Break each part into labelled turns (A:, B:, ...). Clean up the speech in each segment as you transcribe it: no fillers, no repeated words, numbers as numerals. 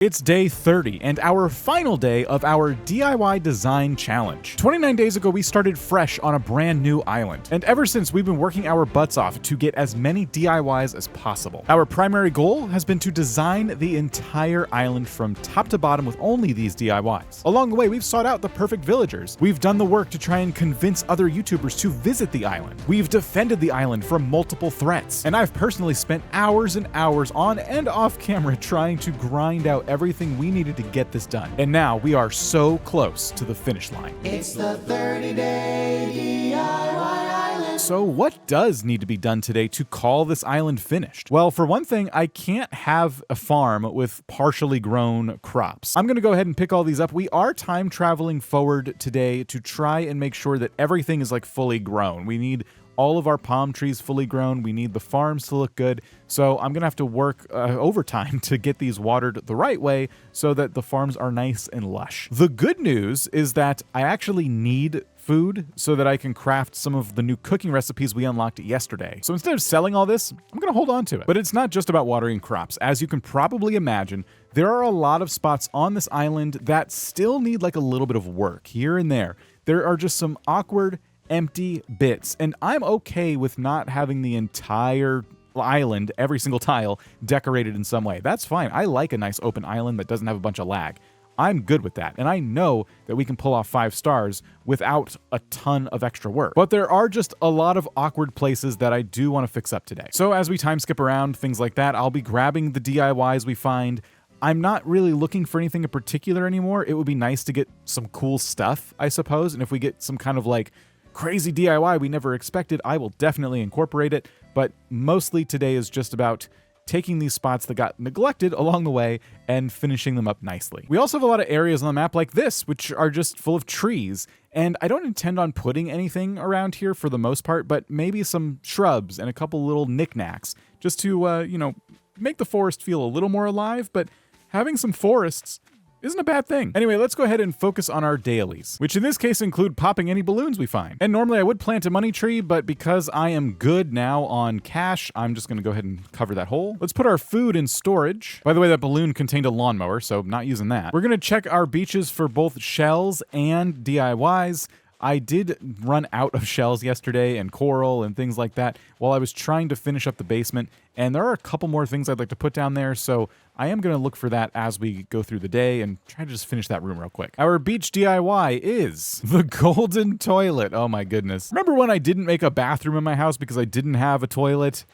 A: It's day 30 and our final day of our DIY design challenge. 29 days ago, we started fresh on a brand new island. And ever since, we've been working our butts off to get as many DIYs as possible. Our primary goal has been to design the entire island from top to bottom with only these DIYs. Along the way, we've sought out the perfect villagers. We've done the work to try and convince other YouTubers to visit the island. We've defended the island from multiple threats. And I've personally spent hours and hours on and off camera trying to grind out everything we needed to get this done. And now we are so close to the finish line.
B: It's the 30-day DIY island.
A: So what does need to be done today to call this island finished? Well, for one thing, I can't have a farm with partially grown crops. I'm gonna go ahead and pick all these up. We are time traveling forward today to try and make sure that everything is like fully grown. We need all of our palm trees fully grown. We need the farms to look good. So I'm gonna have to work overtime to get these watered the right way so that the farms are nice and lush. The good news is that I actually need food so that I can craft some of the new cooking recipes we unlocked yesterday. So instead of selling all this, I'm gonna hold on to it. But it's not just about watering crops. As you can probably imagine, there are a lot of spots on this island that still need like a little bit of work here and there. There are just some awkward, empty bits, and I'm okay with not having the entire island, every single tile, decorated in some way. That's fine. I like a nice open island that doesn't have a bunch of lag. I'm good with that, and I know that we can pull off 5 stars without a ton of extra work. But there are just a lot of awkward places that I do want to fix up today. So as we time skip around, things like that, I'll be grabbing the DIYs we find. I'm not really looking for anything in particular anymore. It would be nice to get some cool stuff, I suppose, and if we get some kind of like crazy DIY we never expected, I will definitely incorporate it, but mostly today is just about taking these spots that got neglected along the way and finishing them up nicely. We also have a lot of areas on the map like this, which are just full of trees, and I don't intend on putting anything around here for the most part, but maybe some shrubs and a couple little knickknacks, just to, make the forest feel a little more alive, but having some forests isn't a bad thing. Anyway, let's go ahead and focus on our dailies, which in this case include popping any balloons we find. And normally I would plant a money tree, but because I am good now on cash, I'm just gonna go ahead and cover that hole. Let's put our food in storage. By the way, that balloon contained a lawnmower, so I'm not using that. We're gonna check our beaches for both shells and DIYs. I did run out of shells yesterday and coral and things like that while I was trying to finish up the basement, and there are a couple more things I'd like to put down there, so I am going to look for that as we go through the day and try to just finish that room real quick. Our beach DIY is the golden toilet. Oh my goodness. Remember when I didn't make a bathroom in my house because I didn't have a toilet?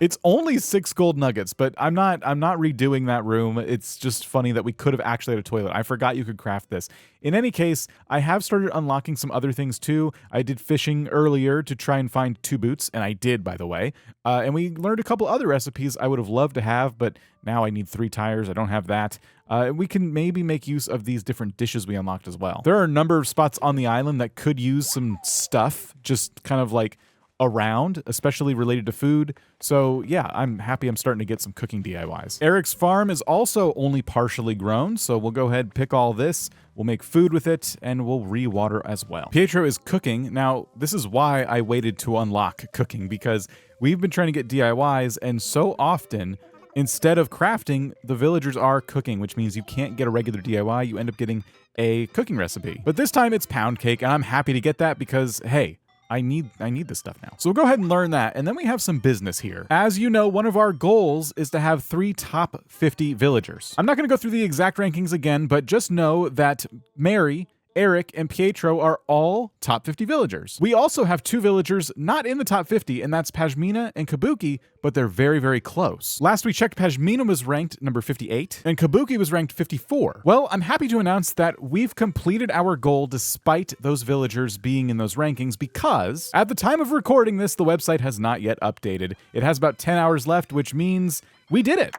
A: It's only 6 gold nuggets, but I'm not redoing that room. It's just funny that we could have actually had a toilet. I forgot you could craft this. In any case, I have started unlocking some other things too. I did fishing earlier to try and find 2 boots, and I did, by the way. And we learned a couple other recipes I would have loved to have, but now I need 3 tires. I don't have that. We can maybe make use of these different dishes we unlocked as well. There are a number of spots on the island that could use some stuff, just kind of like around, especially related to food. So yeah, I'm happy I'm starting to get some cooking DIYs. Eric's farm is also only partially grown, so we'll go ahead and pick all this, we'll make food with it, and we'll re-water as well. Pietro is cooking. Now, this is why I waited to unlock cooking, because we've been trying to get DIYs, and so often, instead of crafting, the villagers are cooking, which means you can't get a regular DIY, you end up getting a cooking recipe. But this time it's pound cake, and I'm happy to get that because, hey, I need this stuff now. So we'll go ahead and learn that, and then we have some business here. As you know, one of our goals is to have 3 top 50 villagers. I'm not gonna go through the exact rankings again, but just know that Mary, Eric, and Pietro are all top 50 villagers. We also have 2 villagers not in the top 50, and that's Pashmina and Kabuki, but they're very, very close. Last we checked, Pashmina was ranked number 58, and Kabuki was ranked 54. Well, I'm happy to announce that we've completed our goal despite those villagers being in those rankings, because at the time of recording this, the website has not yet updated. It has about 10 hours left, which means we did it.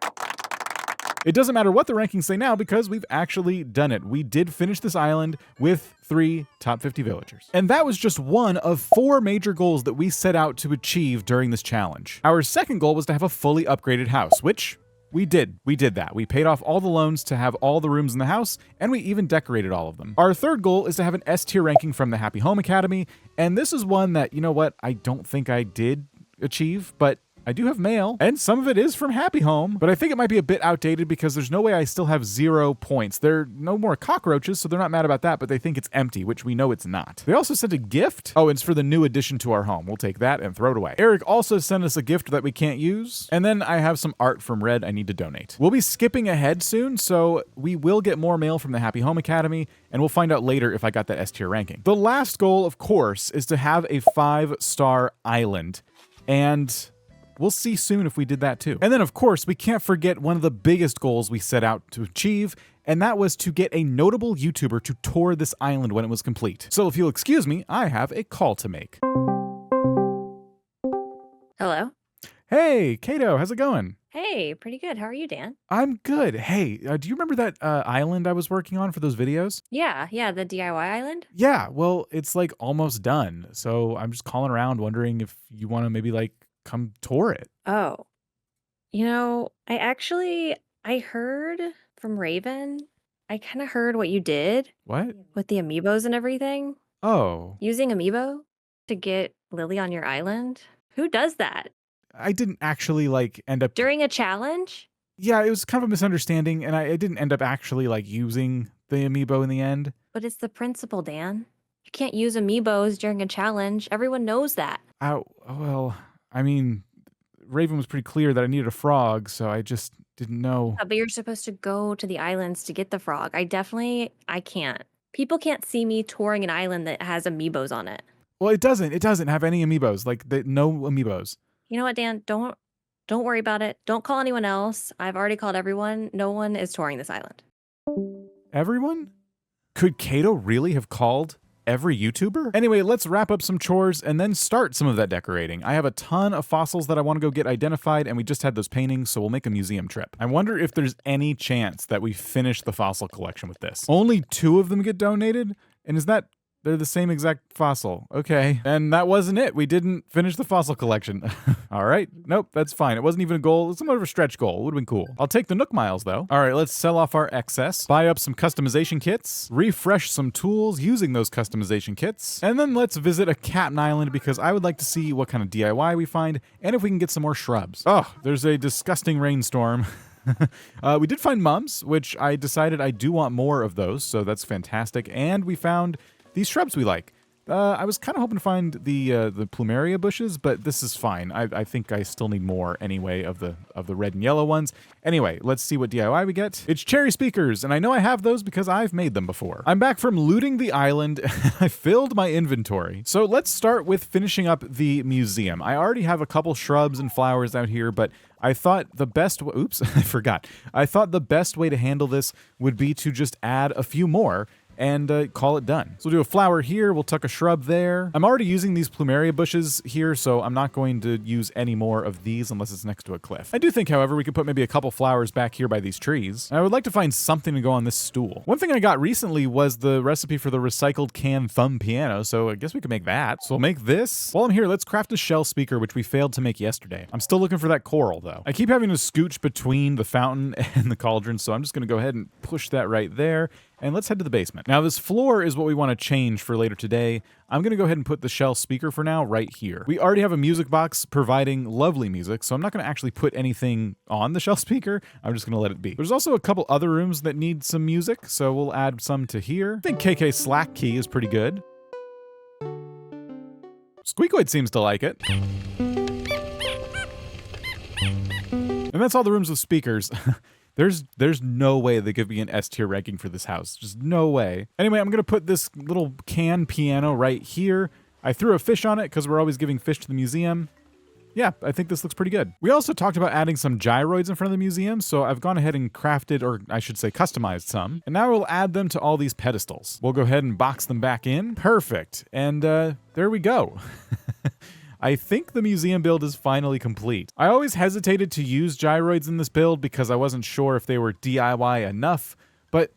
A: It doesn't matter what the rankings say now because we've actually done it. We did finish this island with 3 top 50 villagers. And that was just one of 4 major goals that we set out to achieve during this challenge. Our second goal was to have a fully upgraded house, which we did. We did that. We paid off all the loans to have all the rooms in the house, and we even decorated all of them. Our third goal is to have an S tier ranking from the Happy Home Academy, and this is one that, you know what, I don't think I did achieve, but I do have mail, and some of it is from Happy Home, but I think it might be a bit outdated because there's no way I still have 0 points. There are no more cockroaches, so they're not mad about that, but they think it's empty, which we know it's not. They also sent a gift. Oh, it's for the new addition to our home. We'll take that and throw it away. Eric also sent us a gift that we can't use, and then I have some art from Red I need to donate. We'll be skipping ahead soon, so we will get more mail from the Happy Home Academy, and we'll find out later if I got that S tier ranking. The last goal, of course, is to have a 5-star island, and we'll see soon if we did that too. And then, of course, we can't forget one of the biggest goals we set out to achieve, and that was to get a notable YouTuber to tour this island when it was complete. So if you'll excuse me, I have a call to make.
C: Hello.
A: Hey, Kato, how's it going?
C: Hey, pretty good. How are you, Dan?
A: I'm good. Hey, do you remember that island I was working on for those videos?
C: Yeah, the DIY island.
A: Yeah, well, it's like almost done. So I'm just calling around wondering if you want to maybe like come tour it.
C: Oh, I heard from Raven. I kind of heard what you did
A: What?
C: with the amiibos and everything.
A: Oh,
C: Using amiibo to get Lily on your island. Who does that?
A: I didn't actually like end up.
C: During a challenge?
A: Yeah, it was kind of a misunderstanding, and I didn't end up actually like using the amiibo in the end.
C: But it's the principle, Dan. You can't use amiibos during a challenge. Everyone knows that.
A: Well, I mean, Raven was pretty clear that I needed a frog, so I just didn't know.
C: But you're supposed to go to the islands to get the frog. I can't. People can't see me touring an island that has amiibos on it.
A: Well, it doesn't have any amiibos. Like, no amiibos.
C: You know what, Dan? Don't worry about it. Don't call anyone else. I've already called everyone. No one is touring this island.
A: Everyone? Could Kato really have called every YouTuber? Anyway, let's wrap up some chores and then start some of that decorating. I have a ton of fossils that I want to go get identified, and we just had those paintings, so we'll make a museum trip. I wonder if there's any chance that we finish the fossil collection with this. Only 2 of them get donated? And is that... They're the same exact fossil. Okay. And that wasn't it. We didn't finish the fossil collection. All right. Nope, that's fine. It wasn't even a goal. It's somewhat of a stretch goal. It would have been cool. I'll take the Nook miles, though. All right, let's sell off our excess, buy up some customization kits, refresh some tools using those customization kits, and then let's visit a Captain Island because I would like to see what kind of DIY we find and if we can get some more shrubs. Oh, there's a disgusting rainstorm. We did find mums, which I decided I do want more of those, so that's fantastic. And we found these shrubs we like. I was kind of hoping to find the plumeria bushes, but this is fine. I think I still need more anyway of the red and yellow ones. Anyway, let's see what DIY we get. It's cherry speakers, and I know I have those because I've made them before. I'm back from looting the island, and I filled my inventory. So let's start with finishing up the museum. I already have a couple shrubs and flowers out here, but I thought the best oops, I forgot. I thought the best way to handle this would be to just add a few more and call it done. So we'll do a flower here, we'll tuck a shrub there. I'm already using these plumeria bushes here, so I'm not going to use any more of these unless it's next to a cliff. I do think, however, we could put maybe a couple flowers back here by these trees. And I would like to find something to go on this stool. One thing I got recently was the recipe for the recycled can thumb piano, so I guess we could make that. So we'll make this. While I'm here, let's craft a shell speaker, which we failed to make yesterday. I'm still looking for that coral, though. I keep having to scooch between the fountain and the cauldron, so I'm just gonna go ahead and push that right there. And let's head to the basement. Now, this floor is what we want to change for later today. I'm going to go ahead and put the shell speaker for now right here. We already have a music box providing lovely music, so I'm not going to actually put anything on the shell speaker. I'm just going to let it be. There's also a couple other rooms that need some music, so we'll add some to here. I think KK Slack Key is pretty good. Squeakoid seems to like it. And that's all the rooms with speakers. There's no way they give me an S tier ranking for this house. Just no way. Anyway, I'm going to put this little can piano right here. I threw a fish on it because we're always giving fish to the museum. Yeah, I think this looks pretty good. We also talked about adding some gyroids in front of the museum, so I've gone ahead and crafted, or I should say customized some. And now we'll add them to all these pedestals. We'll go ahead and box them back in. Perfect. And there we go. I think the museum build is finally complete. I always hesitated to use gyroids in this build because I wasn't sure if they were DIY enough, but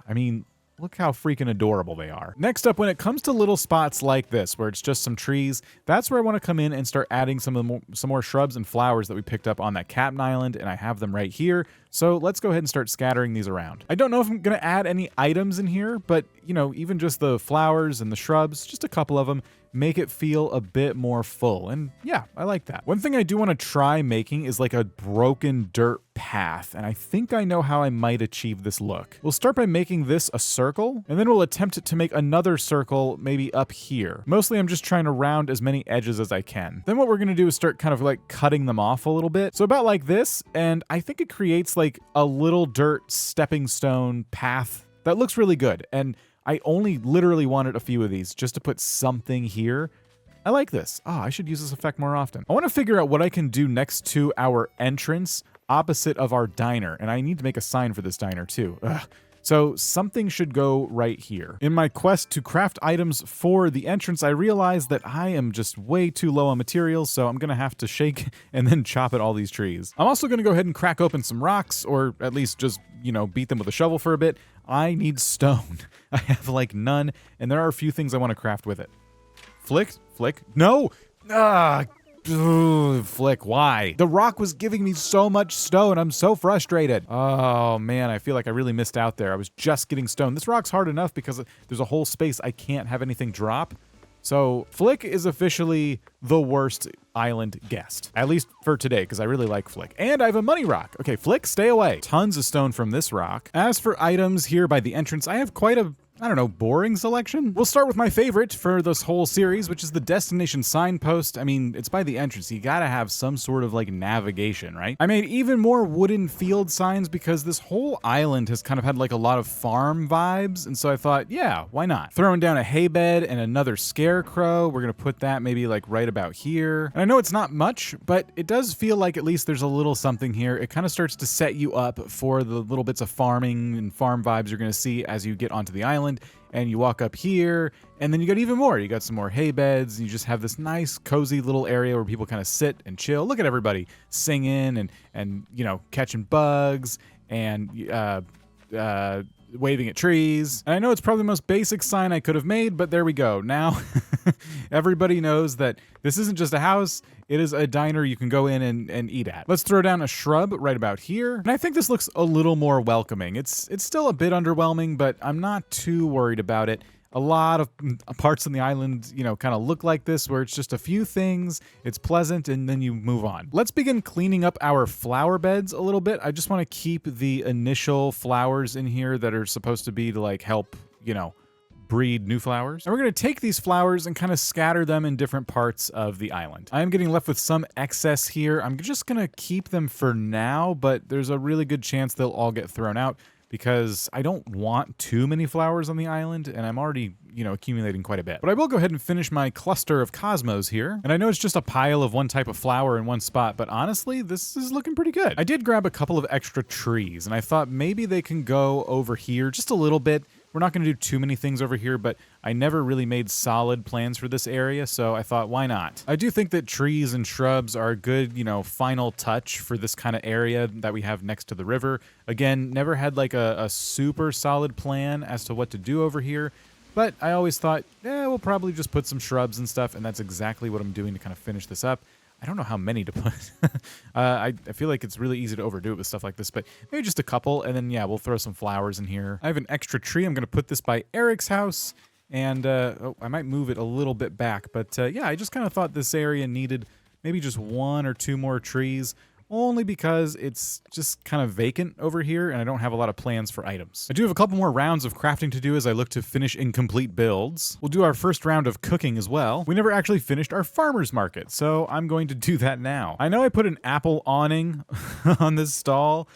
A: I mean, look how freaking adorable they are. Next up, when it comes to little spots like this, where it's just some trees, that's where I want to come in and start adding some more shrubs and flowers that we picked up on that Captain Island, and I have them right here. So let's go ahead and start scattering these around. I don't know if I'm going to add any items in here, but you know, even just the flowers and the shrubs, just a couple of them, make it feel a bit more full. And yeah, I like that. One thing I do want to try making is like a broken dirt path, and I think I know how I might achieve this look. We'll start by making this a circle, and then we'll attempt to make another circle maybe up here. Mostly I'm just trying to round as many edges as I can. Then what we're gonna do is start kind of like cutting them off a little bit. So about like this, and I think it creates like a little dirt stepping stone path that looks really good. And I only literally wanted a few of these just to put something here. I like this. Oh, I should use this effect more often. I want to figure out what I can do next to our entrance opposite of our diner, and I need to make a sign for this diner too. Ugh. So something should go right here. In my quest to craft items for the entrance, I realized that I am just way too low on materials, so I'm gonna have to shake and then chop at all these trees. I'm also gonna go ahead and crack open some rocks, or at least just, beat them with a shovel for a bit. I need stone. I have like none, and there are a few things I want to craft with it. Flick, no! Flick, why? The rock was giving me so much stone. I'm so frustrated. Oh man, I feel like I really missed out there. I was just getting stone. This rock's hard enough because there's a whole space I can't have anything drop. So Flick is officially the worst island guest, at least for today, because I really like Flick. And I have a money rock. Okay, Flick, stay away. Tons of stone from this rock. As for items here by the entrance, I have quite a boring selection. We'll start with my favorite for this whole series, which is the destination signpost. I mean, it's by the entrance. You gotta have some sort of like navigation, right? I made even more wooden field signs because this whole island has kind of had like a lot of farm vibes. And so I thought, yeah, why not? Throwing down a hay bed and another scarecrow. We're gonna put that maybe like right about here. And I know it's not much, but it does feel like at least there's a little something here. It kind of starts to set you up for the little bits of farming and farm vibes you're gonna see as you get onto the island. And you walk up here, and then you got even more. You got some more hay beds, and you just have this nice, cozy little area where people kind of sit and chill. Look at everybody singing and catching bugs and waving at trees. And I know it's probably the most basic sign I could have made, but there we go. Now everybody knows that this isn't just a house. It is a diner you can go in and eat at. Let's throw down a shrub right about here. And I think this looks a little more welcoming. It's still a bit underwhelming, but I'm not too worried about it. A lot of parts on the island, kind of look like this, where it's just a few things, it's pleasant, and then you move on. Let's begin cleaning up our flower beds a little bit. I just want to keep the initial flowers in here that are supposed to be to like help, breed new flowers. And we're going to take these flowers and kind of scatter them in different parts of the island. I am getting left with some excess here. I'm just going to keep them for now, but there's a really good chance they'll all get thrown out because I don't want too many flowers on the island, and I'm already, accumulating quite a bit. But I will go ahead and finish my cluster of cosmos here. And I know it's just a pile of one type of flower in one spot, but honestly, this is looking pretty good. I did grab a couple of extra trees, and I thought maybe they can go over here just a little bit. We're not going to do too many things over here, but I never really made solid plans for this area, so I thought, why not? I do think that trees and shrubs are a good, final touch for this kind of area that we have next to the river. Again, never had like a super solid plan as to what to do over here, but I always thought, we'll probably just put some shrubs and stuff, and that's exactly what I'm doing to kind of finish this up. I don't know how many to put. I feel like it's really easy to overdo it with stuff like this, but maybe just a couple, and then, we'll throw some flowers in here. I have an extra tree. I'm going to put this by Eric's house, and I might move it a little bit back, but I just kind of thought this area needed maybe just one or two more trees, only because it's just kind of vacant over here, and I don't have a lot of plans for items. I do have a couple more rounds of crafting to do as I look to finish incomplete builds. We'll do our first round of cooking as well. We never actually finished our farmer's market, so I'm going to do that now. I know I put an apple awning on this stall.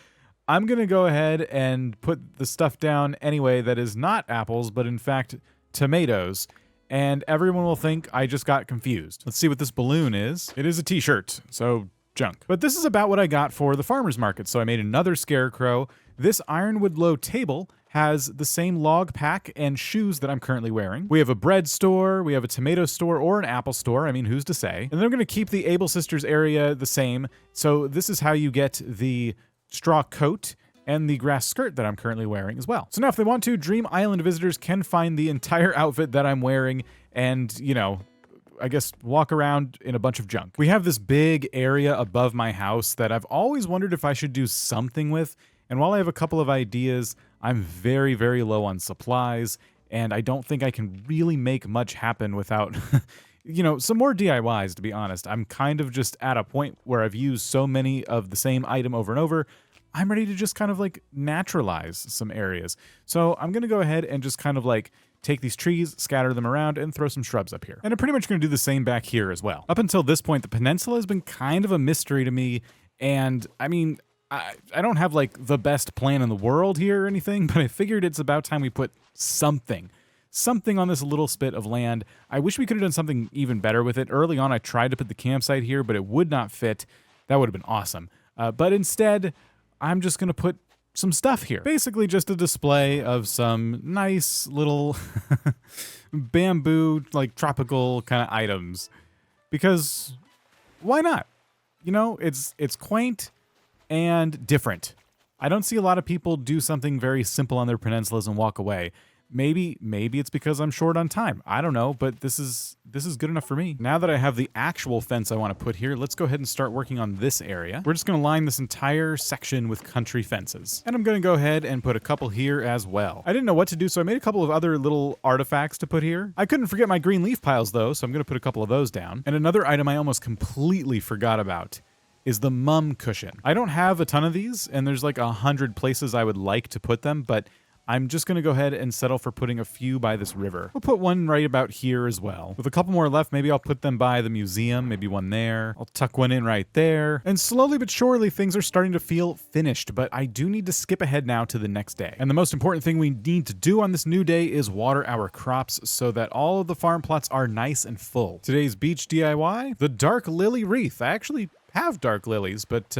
A: I'm going to go ahead and put the stuff down anyway that is not apples, but in fact tomatoes, and everyone will think I just got confused. Let's see what this balloon is. It is a t-shirt, so junk. But this is about what I got for the farmer's market. So I made another scarecrow. This ironwood low table has the same log pack and shoes that I'm currently wearing. We have a bread store, we have a tomato store or an apple store. I mean, who's to say? And then I'm going to keep the Able Sisters area the same. So this is how you get the straw coat and the grass skirt that I'm currently wearing as well. So now if they want to, Dream Island visitors can find the entire outfit that I'm wearing and, I guess walk around in a bunch of junk. We have this big area above my house that I've always wondered if I should do something with. And while I have a couple of ideas, I'm very, very low on supplies. and I don't think I can really make much happen without, some more DIYs, to be honest. I'm kind of just at a point where I've used so many of the same item over and over, I'm ready to just kind of like naturalize some areas. So I'm going to go ahead and just kind of like take these trees, scatter them around, and throw some shrubs up here. And I'm pretty much going to do the same back here as well. Up until this point, the peninsula has been kind of a mystery to me, and I mean, I don't have like the best plan in the world here or anything, but I figured it's about time we put something on this little spit of land. I wish we could have done something even better with it. Early on, I tried to put the campsite here, but it would not fit. That would have been awesome. But instead, I'm just going to put some stuff here. Basically just a display of some nice little bamboo, like tropical kind of items. Because why not? It's quaint and different. I don't see a lot of people do something very simple on their peninsulas and walk away. Maybe it's because I'm short on time. I don't know, but this is good enough for me. Now that I have the actual fence I want to put here, let's go ahead and start working on this area. We're just going to line this entire section with country fences. And I'm going to go ahead and put a couple here as well. I didn't know what to do, so I made a couple of other little artifacts to put here. I couldn't forget my green leaf piles though, so I'm going to put a couple of those down. And another item I almost completely forgot about is the mum cushion. I don't have a ton of these, and there's like 100 places I would like to put them, but I'm just going to go ahead and settle for putting a few by this river. We'll put one right about here as well. With a couple more left, maybe I'll put them by the museum, maybe one there. I'll tuck one in right there. And slowly but surely, things are starting to feel finished, but I do need to skip ahead now to the next day. And the most important thing we need to do on this new day is water our crops so that all of the farm plots are nice and full. Today's beach DIY, the dark lily wreath. I actually have dark lilies, but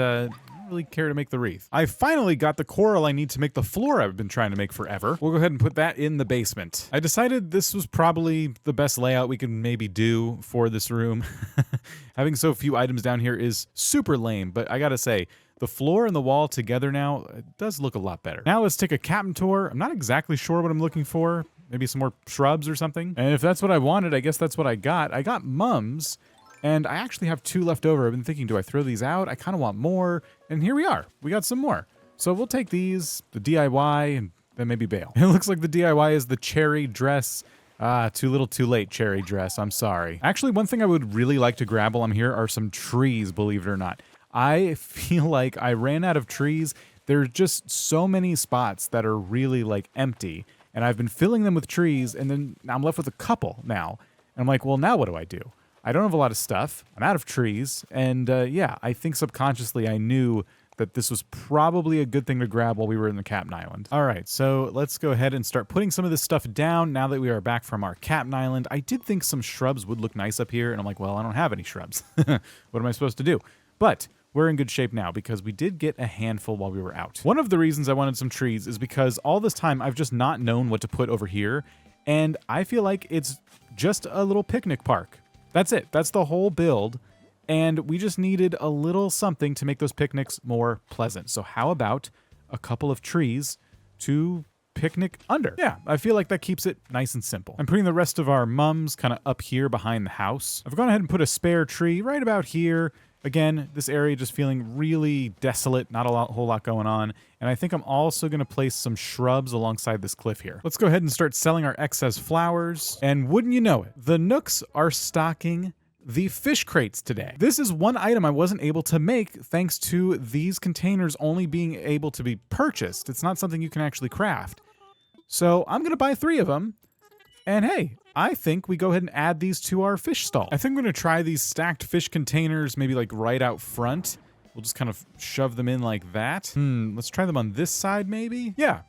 A: really care to make the wreath. I finally got the coral I need to make the floor I've been trying to make forever. We'll go ahead and put that in the basement. I decided this was probably the best layout we could maybe do for this room. Having so few items down here is super lame, but I gotta say, the floor and the wall together now, it does look a lot better. Now let's take a cabin tour. I'm not exactly sure what I'm looking for. Maybe some more shrubs or something. And if that's what I wanted, I guess that's what I got. I got mums. And I actually have 2 left over. I've been thinking, do I throw these out? I kind of want more. And here we are. We got some more. So we'll take these, the DIY, and then maybe bail. It looks like the DIY is the cherry dress. Too little too late, cherry dress. I'm sorry. Actually, one thing I would really like to grab while I'm here are some trees, believe it or not. I feel like I ran out of trees. There's just so many spots that are really like empty. And I've been filling them with trees, and then I'm left with a couple now. And I'm like, well, now what do I do? I don't have a lot of stuff. I'm out of trees. And yeah, I think subconsciously I knew that this was probably a good thing to grab while we were in the Captain Island. All right, so let's go ahead and start putting some of this stuff down now that we are back from our Captain Island. I did think some shrubs would look nice up here, and I'm like, well, I don't have any shrubs. What am I supposed to do? But we're in good shape now because we did get a handful while we were out. One of the reasons I wanted some trees is because all this time I've just not known what to put over here, and I feel like it's just a little picnic park. That's it. That's the whole build. And we just needed a little something to make those picnics more pleasant. So how about a couple of trees to picnic under? Yeah, I feel like that keeps it nice and simple. I'm putting the rest of our mums kind of up here behind the house. I've gone ahead and put a spare tree right about here. Again, this area just feeling really desolate, not a whole lot going on. And I think I'm also going to place some shrubs alongside this cliff here. Let's go ahead and start selling our excess flowers. And wouldn't you know it, the Nooks are stocking the fish crates today. This is one item I wasn't able to make thanks to these containers only being able to be purchased. It's not something you can actually craft. So I'm going to buy 3 of them. And hey, I think we go ahead and add these to our fish stall. I think I'm going to try these stacked fish containers maybe like right out front. We'll just kind of shove them in like that. Let's try them on this side maybe. Yeah,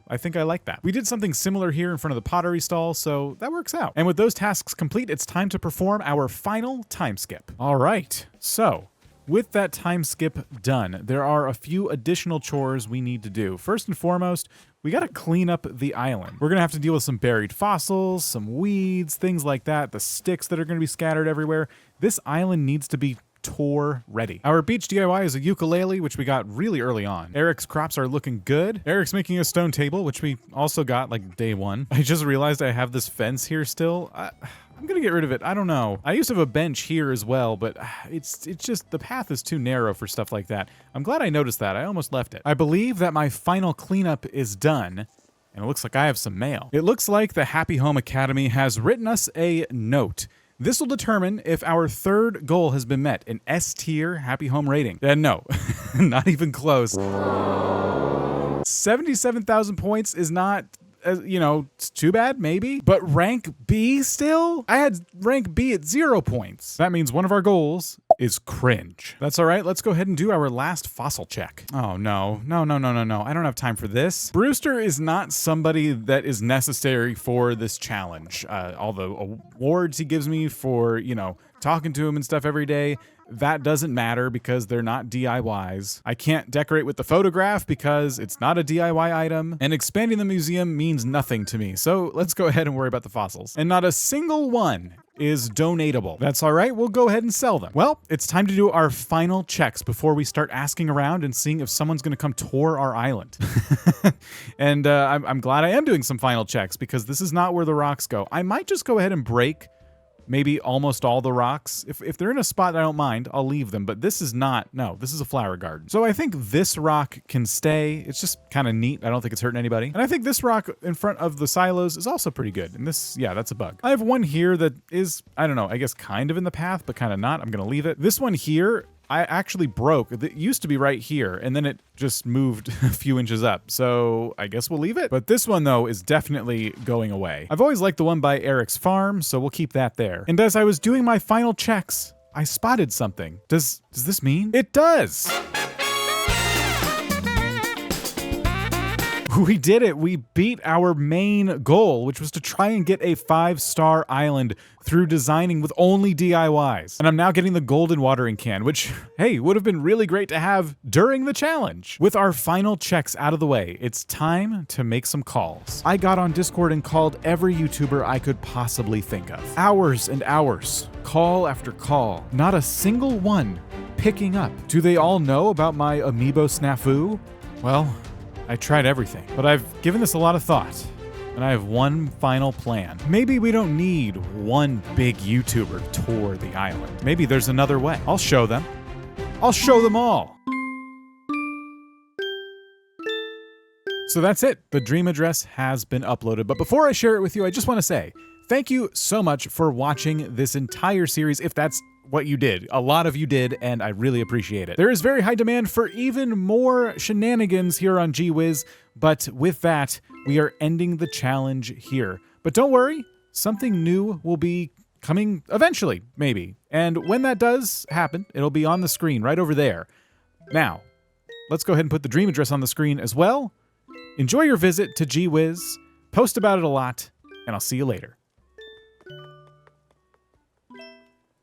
A: I think I like that. We did something similar here in front of the pottery stall, so that works out. And with those tasks complete, it's time to perform our final time skip. All right, so with that time skip done, there are a few additional chores we need to do. First and foremost, we got to clean up the island. We're going to have to deal with some buried fossils, some weeds, things like that, the sticks that are going to be scattered everywhere. This island needs to be tour ready. Our beach DIY is a ukulele, which we got really early on. Eric's crops are looking good. Eric's making a stone table, which we also got like day 1. I just realized I have this fence here still. I'm gonna get rid of it. I don't know. I used to have a bench here as well, but it's just the path is too narrow for stuff like that. I'm glad I noticed that. I almost left it. I believe that my final cleanup is done. And it looks like I have some mail. It looks like the Happy Home Academy has written us a note. This will determine if our third goal has been met, an S-tier Happy Home rating. No, not even close. 77,000 points is not, it's too bad, maybe. But rank B still? I had rank B at 0 points. That means one of our goals is cringe. That's all right. Let's go ahead and do our last fossil check. Oh, no. No. I don't have time for this. Brewster is not somebody that is necessary for this challenge. All the awards he gives me for, talking to him and stuff every day, that doesn't matter because they're not DIYs. I can't decorate with the photograph because it's not a DIY item, and expanding the museum means nothing to me. So let's go ahead and worry about the fossils. And not a single one is donatable. That's all right, we'll go ahead and sell them. Well, it's time to do our final checks before we start asking around and seeing if someone's gonna come tour our island. And I'm glad I am doing some final checks because this is not where the rocks go. I might just go ahead and break maybe almost all the rocks. If they're in a spot I don't mind, I'll leave them, but this is not, no, this is a flower garden. So I think this rock can stay. It's just kind of neat. I don't think it's hurting anybody. And I think this rock in front of the silos is also pretty good. And this, yeah, that's a bug. I have one here that is, I don't know, I guess kind of in the path, but kind of not. I'm gonna leave it. This one here, I actually broke. It used to be right here, and then it just moved a few inches up. So I guess we'll leave it. But this one, though, is definitely going away. I've always liked the one by Eric's farm, so we'll keep that there. And as I was doing my final checks, I spotted something. Does this mean? It does! We did it. We beat our main goal, which was to try and get a 5-star island through designing with only DIYs. And I'm now getting the golden watering can, which, hey, would have been really great to have during the challenge. With our final checks out of the way, it's time to make some calls. I got on Discord and called every YouTuber I could possibly think of. Hours and hours, call after call, not a single one picking up. Do they all know about my amiibo snafu? Well, I tried everything, but I've given this a lot of thought, and I have one final plan. Maybe we don't need one big YouTuber to tour the island. Maybe there's another way. I'll show them. I'll show them all. So that's it. The dream address has been uploaded, but before I share it with you, I just want to say thank you so much for watching this entire series, if that's what you did. A lot of you did, and I really appreciate it. There is very high demand for even more shenanigans here on GWiz, but with that, we are ending the challenge here. But don't worry, something new will be coming eventually, maybe. And when that does happen, it'll be on the screen right over there. Now, let's go ahead and put the dream address on the screen as well. Enjoy your visit to GWiz, post about it a lot, and I'll see you later.